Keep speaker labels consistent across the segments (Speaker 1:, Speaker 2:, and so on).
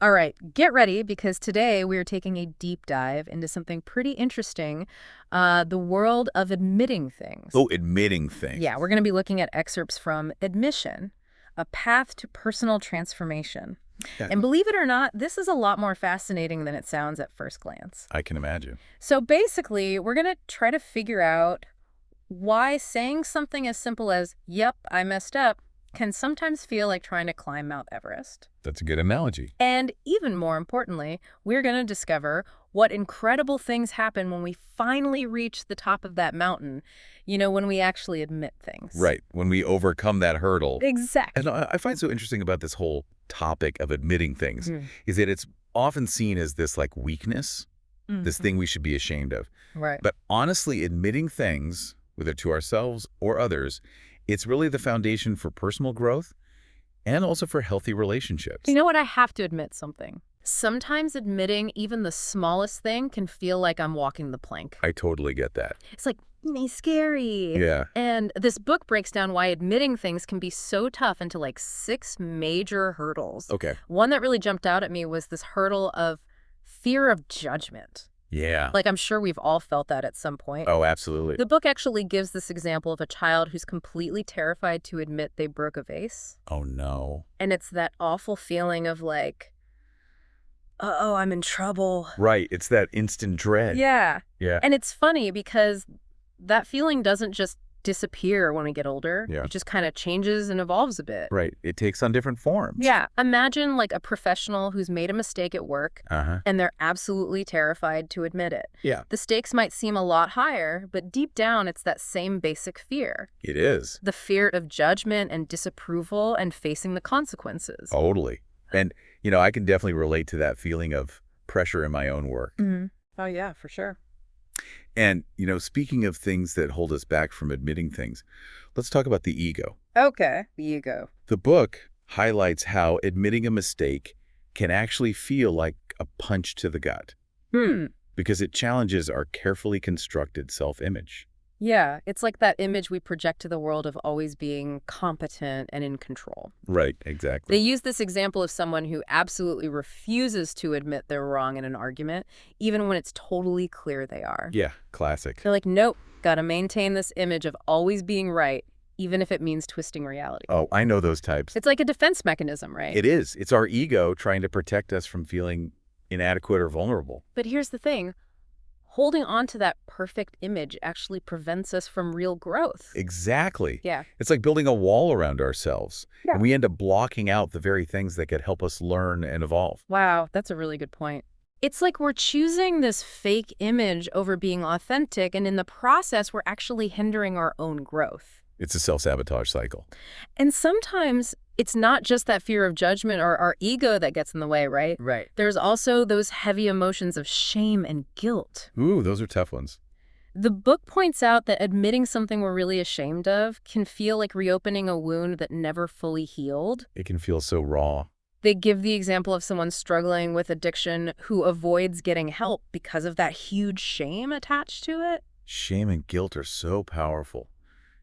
Speaker 1: All right, get ready because today we are taking a deep dive into something pretty interesting, the world of admitting things.
Speaker 2: Oh, admitting things.
Speaker 1: Yeah, we're going to be looking at excerpts from Admission, A Path to Personal Transformation.
Speaker 2: Yeah.
Speaker 1: And believe it or not, this is a lot more fascinating than it sounds at first glance.
Speaker 2: I can imagine.
Speaker 1: So basically, we're going to try to figure out why saying something as simple as, yep, I messed up, can sometimes feel like trying to climb Mount Everest.
Speaker 2: That's a good analogy.
Speaker 1: And even more importantly, we're going to discover what incredible things happen when we finally reach the top of that mountain, when we actually admit things.
Speaker 2: Right, when we overcome that hurdle.
Speaker 1: Exactly.
Speaker 2: And I find so interesting about this whole topic of admitting things is that it's often seen as this like weakness, this thing we should be ashamed of.
Speaker 1: Right.
Speaker 2: But honestly, admitting things, whether to ourselves or others, it's really the foundation for personal growth and also for healthy relationships.
Speaker 1: You know what? I have to admit something. Sometimes admitting even the smallest thing can feel like I'm walking the plank.
Speaker 2: I totally get that.
Speaker 1: It's like, scary.
Speaker 2: Yeah.
Speaker 1: And this book breaks down why admitting things can be so tough into like 6 major hurdles.
Speaker 2: Okay.
Speaker 1: One that really jumped out at me was this hurdle of fear of judgment.
Speaker 2: Yeah.
Speaker 1: Like, I'm sure we've all felt that at some point.
Speaker 2: Oh, absolutely.
Speaker 1: The book actually gives this example of a child who's completely terrified to admit they broke a vase.
Speaker 2: Oh, no.
Speaker 1: And it's that awful feeling of like, uh-oh, I'm in trouble.
Speaker 2: Right. It's that instant dread.
Speaker 1: Yeah.
Speaker 2: Yeah.
Speaker 1: And it's funny because that feeling doesn't just disappear when we get older.
Speaker 2: Yeah.
Speaker 1: It just kind of changes and evolves a bit.
Speaker 2: Right. It takes on different forms.
Speaker 1: Yeah. Imagine like a professional who's made a mistake at work and they're absolutely terrified to admit it.
Speaker 2: Yeah.
Speaker 1: The stakes might seem a lot higher, but deep down it's that same basic fear.
Speaker 2: It is.
Speaker 1: The fear of judgment and disapproval and facing the consequences.
Speaker 2: Totally. And, I can definitely relate to that feeling of pressure in my own work.
Speaker 1: Oh, yeah, for sure.
Speaker 2: And, speaking of things that hold us back from admitting things, let's talk about the ego.
Speaker 1: Okay, the ego.
Speaker 2: The book highlights how admitting a mistake can actually feel like a punch to the gut because it challenges our carefully constructed self-image.
Speaker 1: Yeah, it's like that image we project to the world of always being competent and in control.
Speaker 2: Right, exactly.
Speaker 1: They use this example of someone who absolutely refuses to admit they're wrong in an argument, even when it's totally clear they are.
Speaker 2: Yeah, classic.
Speaker 1: They're like, nope, gotta maintain this image of always being right, even if it means twisting reality.
Speaker 2: Oh, I know those types.
Speaker 1: It's like a defense mechanism, right?
Speaker 2: It is. It's our ego trying to protect us from feeling inadequate or vulnerable.
Speaker 1: But here's the thing. Holding on to that perfect image actually prevents us from real growth.
Speaker 2: Exactly.
Speaker 1: Yeah.
Speaker 2: It's like building a wall around ourselves.
Speaker 1: Yeah.
Speaker 2: And we end up blocking out the very things that could help us learn and evolve.
Speaker 1: Wow, that's a really good point. It's like we're choosing this fake image over being authentic, and in the process, we're actually hindering our own growth.
Speaker 2: It's a self-sabotage cycle.
Speaker 1: And sometimes it's not just that fear of judgment or our ego that gets in the way, right?
Speaker 2: Right.
Speaker 1: There's also those heavy emotions of shame and guilt.
Speaker 2: Ooh, those are tough ones.
Speaker 1: The book points out that admitting something we're really ashamed of can feel like reopening a wound that never fully healed.
Speaker 2: It can feel so raw.
Speaker 1: They give the example of someone struggling with addiction who avoids getting help because of that huge shame attached to it.
Speaker 2: Shame and guilt are so powerful,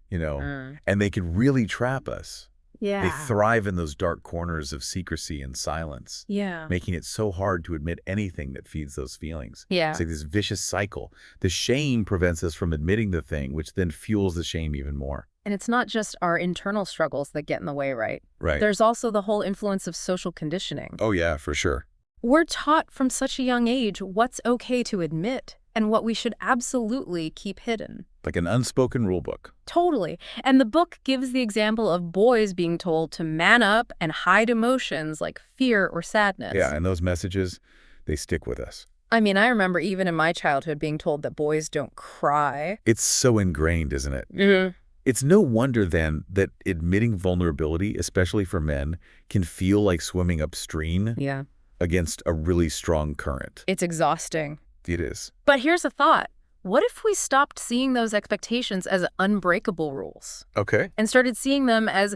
Speaker 2: and they can really trap us.
Speaker 1: Yeah.
Speaker 2: They thrive in those dark corners of secrecy and silence,
Speaker 1: Yeah.
Speaker 2: making it so hard to admit anything that feeds those feelings.
Speaker 1: Yeah.
Speaker 2: It's like this vicious cycle. The shame prevents us from admitting the thing, which then fuels the shame even more.
Speaker 1: And it's not just our internal struggles that get in the way, right?
Speaker 2: Right.
Speaker 1: There's also the whole influence of social conditioning.
Speaker 2: Oh, yeah, for sure.
Speaker 1: We're taught from such a young age what's okay to admit and what we should absolutely keep hidden.
Speaker 2: Like an unspoken rule book.
Speaker 1: Totally. And the book gives the example of boys being told to man up and hide emotions like fear or sadness.
Speaker 2: Yeah, and those messages, they stick with us.
Speaker 1: I mean, I remember even in my childhood being told that boys don't cry.
Speaker 2: It's so ingrained, isn't it? It's no wonder then that admitting vulnerability, especially for men, can feel like swimming upstream
Speaker 1: Yeah.
Speaker 2: against a really strong current.
Speaker 1: It's exhausting.
Speaker 2: It is.
Speaker 1: But here's a thought. What if we stopped seeing those expectations as unbreakable rules
Speaker 2: Okay.
Speaker 1: and started seeing them as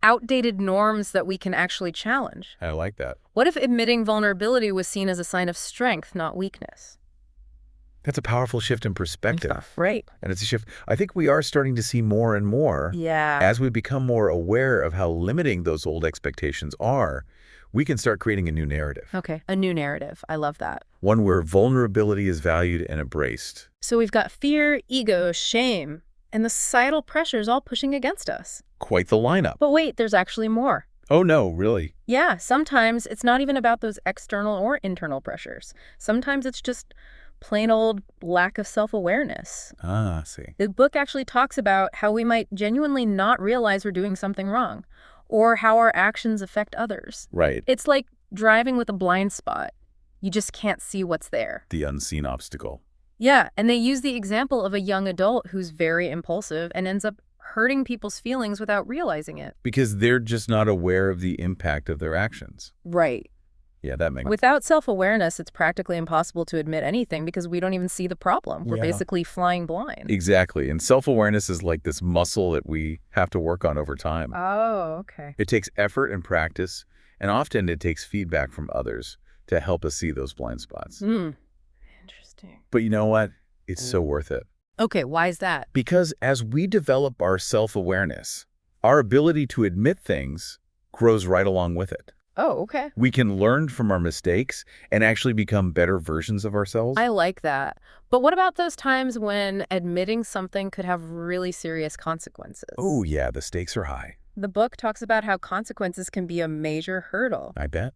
Speaker 1: outdated norms that we can actually challenge?
Speaker 2: I like that.
Speaker 1: What if admitting vulnerability was seen as a sign of strength, not weakness?
Speaker 2: That's a powerful shift in perspective.
Speaker 1: Right.
Speaker 2: And it's a shift I think we are starting to see more and more
Speaker 1: Yeah.
Speaker 2: as we become more aware of how limiting those old expectations are. we can start creating a new narrative.
Speaker 1: Okay, a new narrative. I love that.
Speaker 2: One where vulnerability is valued and embraced.
Speaker 1: So we've got fear, ego, shame, and the societal pressures all pushing against us.
Speaker 2: Quite the lineup.
Speaker 1: But wait, there's actually more.
Speaker 2: Oh no, really?
Speaker 1: Yeah, sometimes it's not even about those external or internal pressures. Sometimes it's just plain old lack of self-awareness.
Speaker 2: Ah, I see.
Speaker 1: The book actually talks about how we might genuinely not realize we're doing something wrong, or how our actions affect others.
Speaker 2: Right.
Speaker 1: It's like driving with a blind spot. You just can't see what's there.
Speaker 2: The unseen obstacle.
Speaker 1: Yeah, and they use the example of a young adult who's very impulsive and ends up hurting people's feelings without realizing it.
Speaker 2: Because they're just not aware of the impact of their actions.
Speaker 1: Right.
Speaker 2: Yeah, that makes sense.
Speaker 1: Without self-awareness, it's practically impossible to admit anything because we don't even see the problem. We're basically flying blind.
Speaker 2: Exactly. And self-awareness is like this muscle that we have to work on over time.
Speaker 1: Oh, okay.
Speaker 2: It takes effort and practice, and often it takes feedback from others to help us see those blind spots.
Speaker 1: Interesting.
Speaker 2: But you know what? It's so worth it.
Speaker 1: Okay, why is that?
Speaker 2: Because as we develop our self-awareness, our ability to admit things grows right along with it.
Speaker 1: Oh, okay.
Speaker 2: We can learn from our mistakes and actually become better versions of ourselves.
Speaker 1: I like that. But what about those times when admitting something could have really serious consequences?
Speaker 2: Oh, yeah, the stakes are high.
Speaker 1: The book talks about how consequences can be a major hurdle.
Speaker 2: I bet.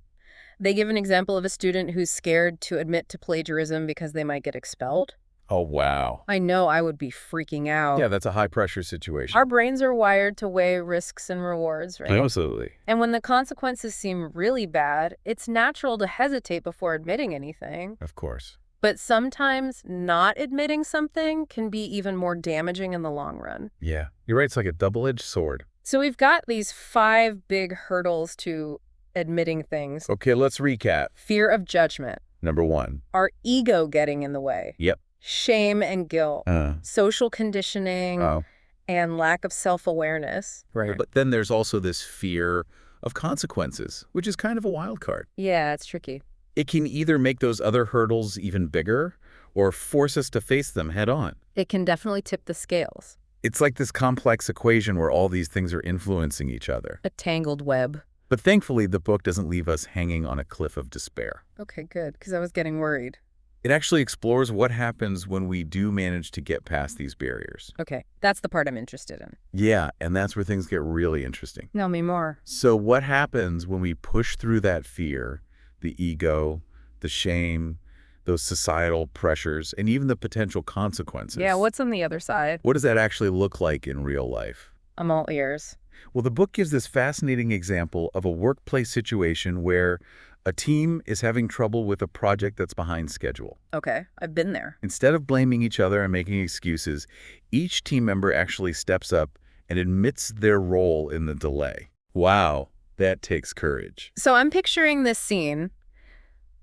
Speaker 1: They give an example of a student who's scared to admit to plagiarism because they might get expelled.
Speaker 2: Oh, wow.
Speaker 1: I know I would be freaking out.
Speaker 2: Yeah, that's a high-pressure situation.
Speaker 1: Our brains are wired to weigh risks and rewards, right?
Speaker 2: Absolutely.
Speaker 1: And when the consequences seem really bad, it's natural to hesitate before admitting anything.
Speaker 2: Of course.
Speaker 1: But sometimes not admitting something can be even more damaging in the long run.
Speaker 2: Yeah, you're right. It's like a double-edged sword.
Speaker 1: So we've got these 5 big hurdles to admitting things.
Speaker 2: Okay, let's recap.
Speaker 1: Fear of judgment.
Speaker 2: Number 1.
Speaker 1: Our ego getting in the way.
Speaker 2: Yep.
Speaker 1: Shame and guilt. Social conditioning. And lack of self-awareness.
Speaker 2: Right. But then there's also this fear of consequences, which is kind of a wild card.
Speaker 1: Yeah, it's tricky.
Speaker 2: It can either make those other hurdles even bigger or force us to face them head on.
Speaker 1: It can definitely tip the scales.
Speaker 2: It's like this complex equation where all these things are influencing each other.
Speaker 1: A tangled web.
Speaker 2: But thankfully, the book doesn't leave us hanging on a cliff of despair.
Speaker 1: Okay, good, because I was getting worried.
Speaker 2: It actually explores what happens when we do manage to get past these barriers.
Speaker 1: Okay, that's the part I'm interested in.
Speaker 2: Yeah, and that's where things get really interesting.
Speaker 1: Tell me more.
Speaker 2: So what happens when we push through that fear, the ego, the shame, those societal pressures, and even the potential consequences?
Speaker 1: Yeah, what's on the other side?
Speaker 2: What does that actually look like in real life?
Speaker 1: I'm all ears.
Speaker 2: Well, the book gives this fascinating example of a workplace situation where a team is having trouble with a project that's behind schedule.
Speaker 1: Okay, I've been there.
Speaker 2: Instead of blaming each other and making excuses, each team member actually steps up and admits their role in the delay. Wow, that takes courage.
Speaker 1: So I'm picturing this scene.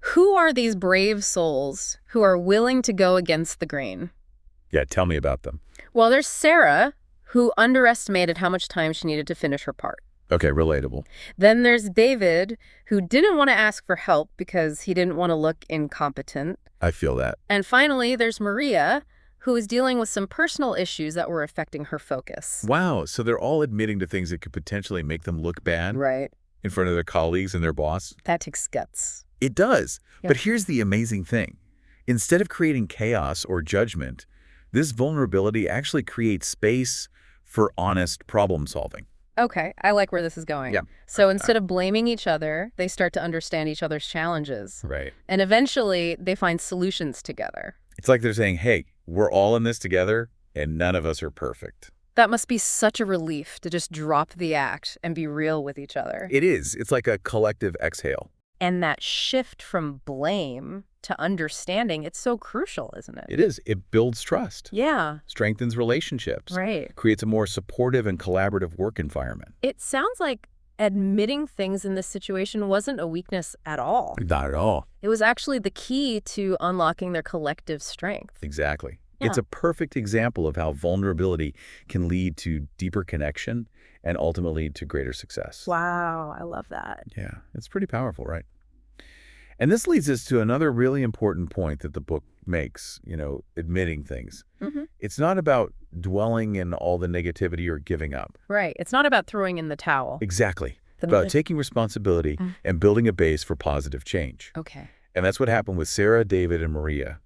Speaker 1: Who are these brave souls who are willing to go against the grain?
Speaker 2: Yeah, tell me about them.
Speaker 1: Well, there's Sarah, who underestimated how much time she needed to finish her part.
Speaker 2: Okay, relatable.
Speaker 1: Then there's David, who didn't want to ask for help because he didn't want to look incompetent.
Speaker 2: I feel that.
Speaker 1: And finally, there's Maria, who was dealing with some personal issues that were affecting her focus.
Speaker 2: Wow, so they're all admitting to things that could potentially make them look bad
Speaker 1: Right.
Speaker 2: in front of their colleagues and their boss.
Speaker 1: That takes guts.
Speaker 2: It does.
Speaker 1: Yeah.
Speaker 2: But here's the amazing thing. Instead of creating chaos or judgment, this vulnerability actually creates space for honest problem solving.
Speaker 1: Okay, I like where this is going.
Speaker 2: Yeah.
Speaker 1: So instead of blaming each other, they start to understand each other's challenges.
Speaker 2: Right.
Speaker 1: And eventually, they find solutions together.
Speaker 2: It's like they're saying, hey, we're all in this together, and none of us are perfect.
Speaker 1: That must be such a relief to just drop the act and be real with each other.
Speaker 2: It is. It's like a collective exhale.
Speaker 1: And that shift from blame to understanding, it's so crucial, isn't it?
Speaker 2: It is. It builds trust.
Speaker 1: Yeah.
Speaker 2: Strengthens relationships.
Speaker 1: Right.
Speaker 2: Creates a more supportive and collaborative work environment.
Speaker 1: It sounds like admitting things in this situation wasn't a weakness at all.
Speaker 2: Not at all.
Speaker 1: It was actually the key to unlocking their collective strength.
Speaker 2: Exactly.
Speaker 1: Yeah.
Speaker 2: It's a perfect example of how vulnerability can lead to deeper connection and ultimately to greater success.
Speaker 1: Wow, I love that.
Speaker 2: Yeah, it's pretty powerful, right? And this leads us to another really important point that the book makes, admitting things. It's not about dwelling in all the negativity or giving up.
Speaker 1: Right. It's not about throwing in the towel.
Speaker 2: Exactly. About taking responsibility and building a base for positive change.
Speaker 1: Okay.
Speaker 2: And that's what happened with Sarah, David, and Maria.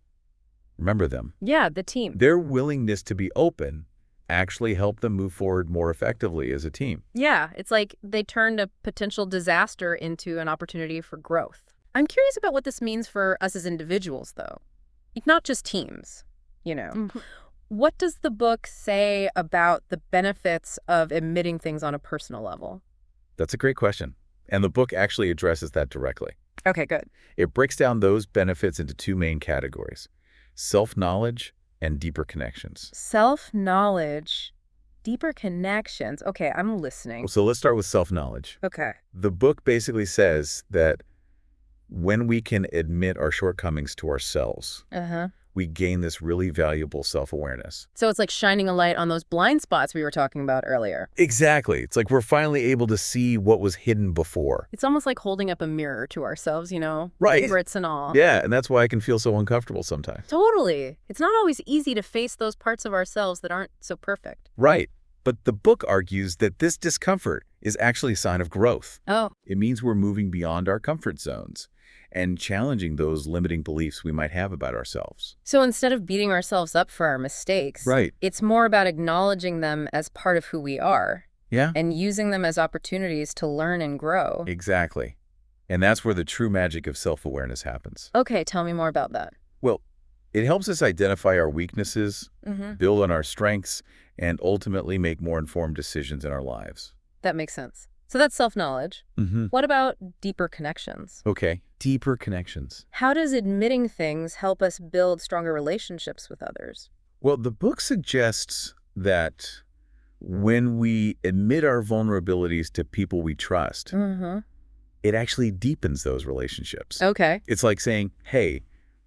Speaker 2: Remember them?
Speaker 1: Yeah, the team.
Speaker 2: Their willingness to be open actually helped them move forward more effectively as a team.
Speaker 1: Yeah, it's like they turned a potential disaster into an opportunity for growth. I'm curious about what this means for us as individuals, though. Not just teams, you know. What does the book say about the benefits of admitting things on a personal level?
Speaker 2: That's a great question. And the book actually addresses that directly.
Speaker 1: Okay, good.
Speaker 2: It breaks down those benefits into two main categories: self-knowledge and deeper connections.
Speaker 1: Self-knowledge, deeper connections. Okay, I'm listening.
Speaker 2: So let's start with self-knowledge.
Speaker 1: Okay.
Speaker 2: The book basically says that when we can admit our shortcomings to ourselves, we gain this really valuable self-awareness.
Speaker 1: So it's like shining a light on those blind spots we were talking about earlier.
Speaker 2: Exactly. It's like we're finally able to see what was hidden before.
Speaker 1: It's almost like holding up a mirror to ourselves, you know?
Speaker 2: Right.
Speaker 1: Favorites and all.
Speaker 2: Yeah, and that's why I can feel so uncomfortable sometimes.
Speaker 1: Totally. It's not always easy to face those parts of ourselves that aren't so perfect.
Speaker 2: Right. But the book argues that this discomfort is actually a sign of growth.
Speaker 1: Oh.
Speaker 2: It means we're moving beyond our comfort zones and challenging those limiting beliefs we might have about ourselves.
Speaker 1: So instead of beating ourselves up for our mistakes, it's more about acknowledging them as part of who we are.
Speaker 2: Yeah.
Speaker 1: And using them as opportunities to learn and grow.
Speaker 2: Exactly. And that's where the true magic of self-awareness happens.
Speaker 1: Okay, tell me more about that.
Speaker 2: Well, it helps us identify our weaknesses, build on our strengths, and ultimately make more informed decisions in our lives.
Speaker 1: That makes sense. So that's self-knowledge. What about deeper connections?
Speaker 2: Okay, deeper connections.
Speaker 1: How does admitting things help us build stronger relationships with others?
Speaker 2: Well, the book suggests that when we admit our vulnerabilities to people we trust, it actually deepens those relationships.
Speaker 1: Okay.
Speaker 2: It's like saying, hey,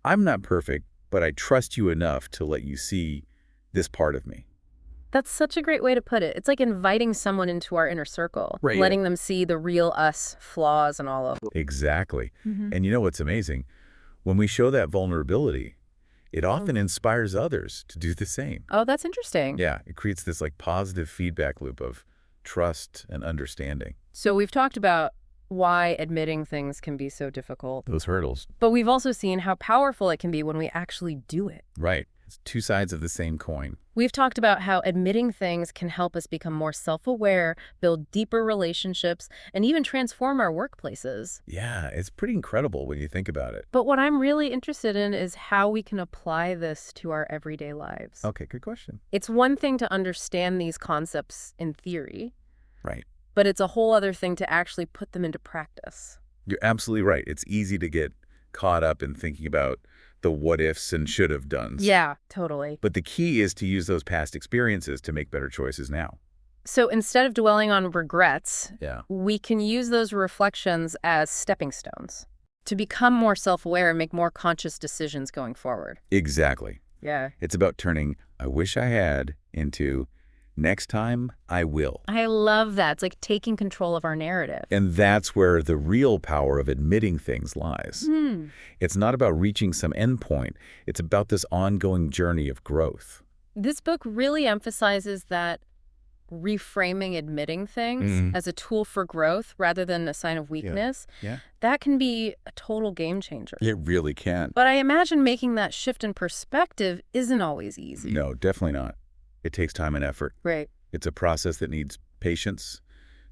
Speaker 2: I'm not perfect, but I trust you enough to let you see this part of me.
Speaker 1: That's such a great way to put it. It's like inviting someone into our inner circle, letting them see the real us, flaws, and all of it.
Speaker 2: Exactly. And you know what's amazing? When we show that vulnerability, it often inspires others to do the same.
Speaker 1: Oh, that's interesting.
Speaker 2: Yeah, it creates this like positive feedback loop of trust and understanding.
Speaker 1: So we've talked about why admitting things can be so difficult.
Speaker 2: Those hurdles.
Speaker 1: But we've also seen how powerful it can be when we actually do it.
Speaker 2: Right. It's two sides of the same coin.
Speaker 1: We've talked about how admitting things can help us become more self-aware, build deeper relationships, and even transform our workplaces.
Speaker 2: Yeah, it's pretty incredible when you think about it.
Speaker 1: But what I'm really interested in is how we can apply this to our everyday lives.
Speaker 2: Okay, good question.
Speaker 1: It's one thing to understand these concepts in theory.
Speaker 2: Right.
Speaker 1: But it's a whole other thing to actually put them into practice.
Speaker 2: You're absolutely right. It's easy to get caught up in thinking about the what-ifs and should-have-dones.
Speaker 1: Yeah, totally.
Speaker 2: But the key is to use those past experiences to make better choices now.
Speaker 1: So instead of dwelling on regrets, we can use those reflections as stepping stones to become more self-aware and make more conscious decisions going forward.
Speaker 2: Exactly.
Speaker 1: Yeah.
Speaker 2: It's about turning "I wish I had" into "next time I will."
Speaker 1: I love that. It's like taking control of our narrative.
Speaker 2: And that's where the real power of admitting things lies. It's not about reaching some endpoint. It's about this ongoing journey of growth.
Speaker 1: This book really emphasizes that reframing admitting things as a tool for growth rather than a sign of weakness, that can be a total game changer.
Speaker 2: It really can.
Speaker 1: But I imagine making that shift in perspective isn't always easy.
Speaker 2: No, definitely not. It takes time and effort.
Speaker 1: Right.
Speaker 2: It's a process that needs patience,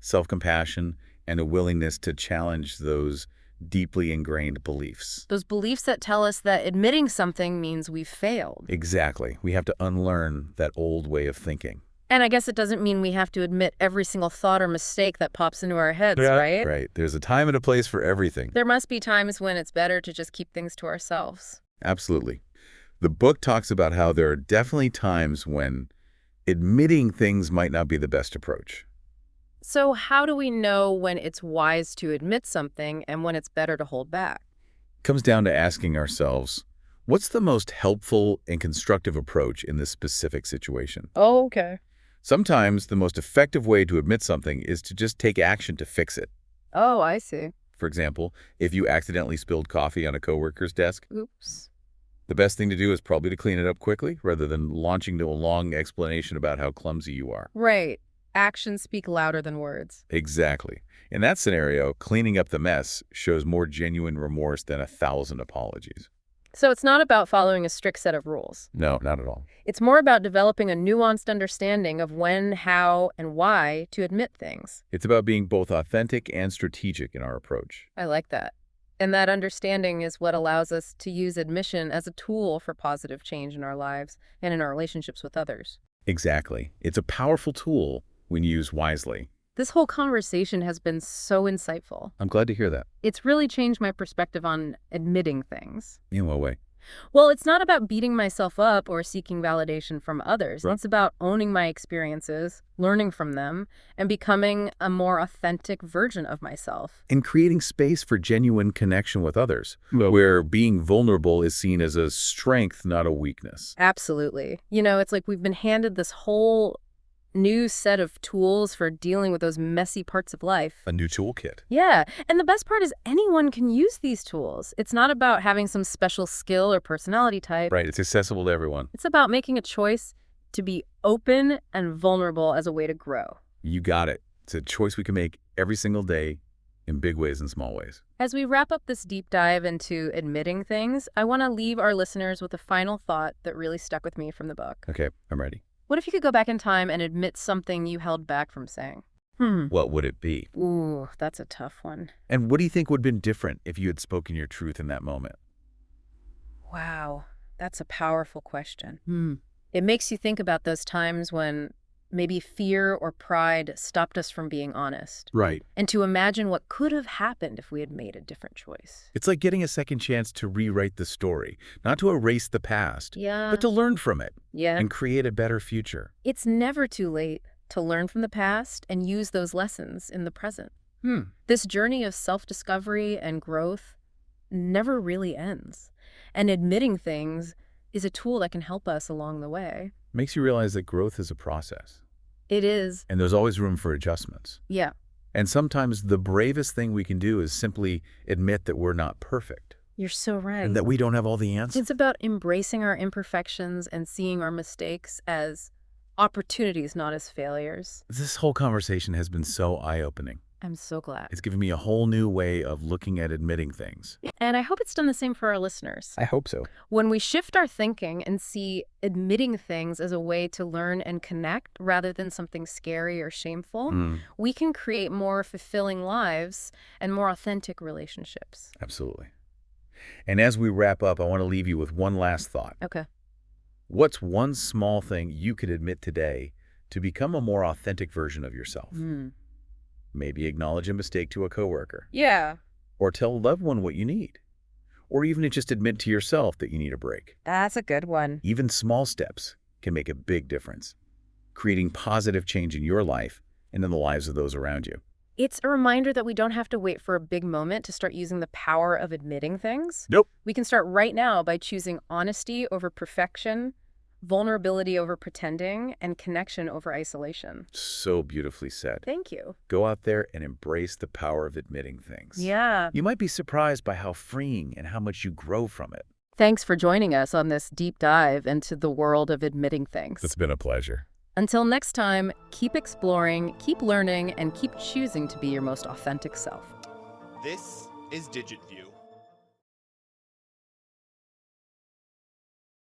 Speaker 2: self-compassion, and a willingness to challenge those deeply ingrained beliefs.
Speaker 1: Those beliefs that tell us that admitting something means we've failed.
Speaker 2: Exactly. We have to unlearn that old way of thinking.
Speaker 1: And I guess it doesn't mean we have to admit every single thought or mistake that pops into our heads, right?
Speaker 2: Right. There's a time and a place for everything.
Speaker 1: There must be times when it's better to just keep things to ourselves.
Speaker 2: Absolutely. The book talks about how there are definitely times when admitting things might not be the best approach.
Speaker 1: So how do we know when it's wise to admit something and when it's better to hold back?
Speaker 2: It comes down to asking ourselves, what's the most helpful and constructive approach in this specific situation?
Speaker 1: Oh, okay.
Speaker 2: Sometimes the most effective way to admit something is to just take action to fix it.
Speaker 1: Oh, I see.
Speaker 2: For example, if you accidentally spilled coffee on a coworker's desk,
Speaker 1: Oops.
Speaker 2: the best thing to do is probably to clean it up quickly rather than launching into a long explanation about how clumsy you are.
Speaker 1: Right. Actions speak louder than words.
Speaker 2: Exactly. In that scenario, cleaning up the mess shows more genuine remorse than 1,000 apologies.
Speaker 1: So it's not about following a strict set of rules.
Speaker 2: No, not at all.
Speaker 1: It's more about developing a nuanced understanding of when, how, and why to admit things.
Speaker 2: It's about being both authentic and strategic in our approach.
Speaker 1: I like that. And that understanding is what allows us to use admission as a tool for positive change in our lives and in our relationships with others.
Speaker 2: Exactly. It's a powerful tool when used wisely.
Speaker 1: This whole conversation has been so insightful.
Speaker 2: I'm glad to hear that.
Speaker 1: It's really changed my perspective on admitting things.
Speaker 2: In what way?
Speaker 1: Well, it's not about beating myself up or seeking validation from others.
Speaker 2: Right.
Speaker 1: It's about owning my experiences, learning from them, and becoming a more authentic version of myself.
Speaker 2: In creating space for genuine connection with others, where being vulnerable is seen as a strength, not a weakness.
Speaker 1: Absolutely. You know, it's like we've been handed this whole new set of tools for dealing with those messy parts of life.
Speaker 2: A new toolkit.
Speaker 1: Yeah, and the best part is anyone can use these tools. It's not about having some special skill or personality type.
Speaker 2: Right, it's accessible to everyone.
Speaker 1: It's about making a choice to be open and vulnerable as a way to grow.
Speaker 2: You got it. It's a choice we can make every single day in big ways and small ways.
Speaker 1: As we wrap up this deep dive into admitting things, I want to leave our listeners with a final thought that really stuck with me from the book.
Speaker 2: Okay, I'm ready.
Speaker 1: What if you could go back in time and admit something you held back from saying?
Speaker 2: What would it be?
Speaker 1: Ooh, that's a tough one.
Speaker 2: And what do you think would have been different if you had spoken your truth in that moment?
Speaker 1: Wow, that's a powerful question. It makes you think about those times when maybe fear or pride stopped us from being honest.
Speaker 2: Right.
Speaker 1: And to imagine what could have happened if we had made a different choice.
Speaker 2: It's like getting a second chance to rewrite the story, not to erase the past,
Speaker 1: Yeah.
Speaker 2: but to learn from it
Speaker 1: Yeah.
Speaker 2: and create a better future.
Speaker 1: It's never too late to learn from the past and use those lessons in the present. This journey of self-discovery and growth never really ends. And admitting things is a tool that can help us along the way.
Speaker 2: Makes you realize that growth is a process.
Speaker 1: It is.
Speaker 2: And there's always room for adjustments.
Speaker 1: Yeah.
Speaker 2: And sometimes the bravest thing we can do is simply admit that we're not perfect.
Speaker 1: You're so right.
Speaker 2: And that we don't have all the answers.
Speaker 1: It's about embracing our imperfections and seeing our mistakes as opportunities, not as failures.
Speaker 2: This whole conversation has been so eye-opening.
Speaker 1: I'm so glad.
Speaker 2: It's given me a whole new way of looking at admitting things.
Speaker 1: And I hope it's done the same for our listeners.
Speaker 2: I hope so.
Speaker 1: When we shift our thinking and see admitting things as a way to learn and connect rather than something scary or shameful, we can create more fulfilling lives and more authentic relationships.
Speaker 2: Absolutely. And as we wrap up, I want to leave you with one last thought.
Speaker 1: Okay.
Speaker 2: What's one small thing you could admit today to become a more authentic version of yourself? Maybe acknowledge a mistake to a coworker.
Speaker 1: Yeah.
Speaker 2: Or tell a loved one what you need. Or even just admit to yourself that you need a break.
Speaker 1: That's a good one.
Speaker 2: Even small steps can make a big difference, creating positive change in your life and in the lives of those around you.
Speaker 1: It's a reminder that we don't have to wait for a big moment to start using the power of admitting things.
Speaker 2: Nope.
Speaker 1: We can start right now by choosing honesty over perfection, vulnerability over pretending, and connection over isolation.
Speaker 2: So beautifully said.
Speaker 1: Thank you.
Speaker 2: Go out there and embrace the power of admitting things.
Speaker 1: Yeah.
Speaker 2: You might be surprised by how freeing and how much you grow from it.
Speaker 1: Thanks for joining us on this deep dive into the world of admitting things.
Speaker 2: It's been a pleasure.
Speaker 1: Until next time, keep exploring, keep learning, and keep choosing to be your most authentic self.
Speaker 3: This is DigitView.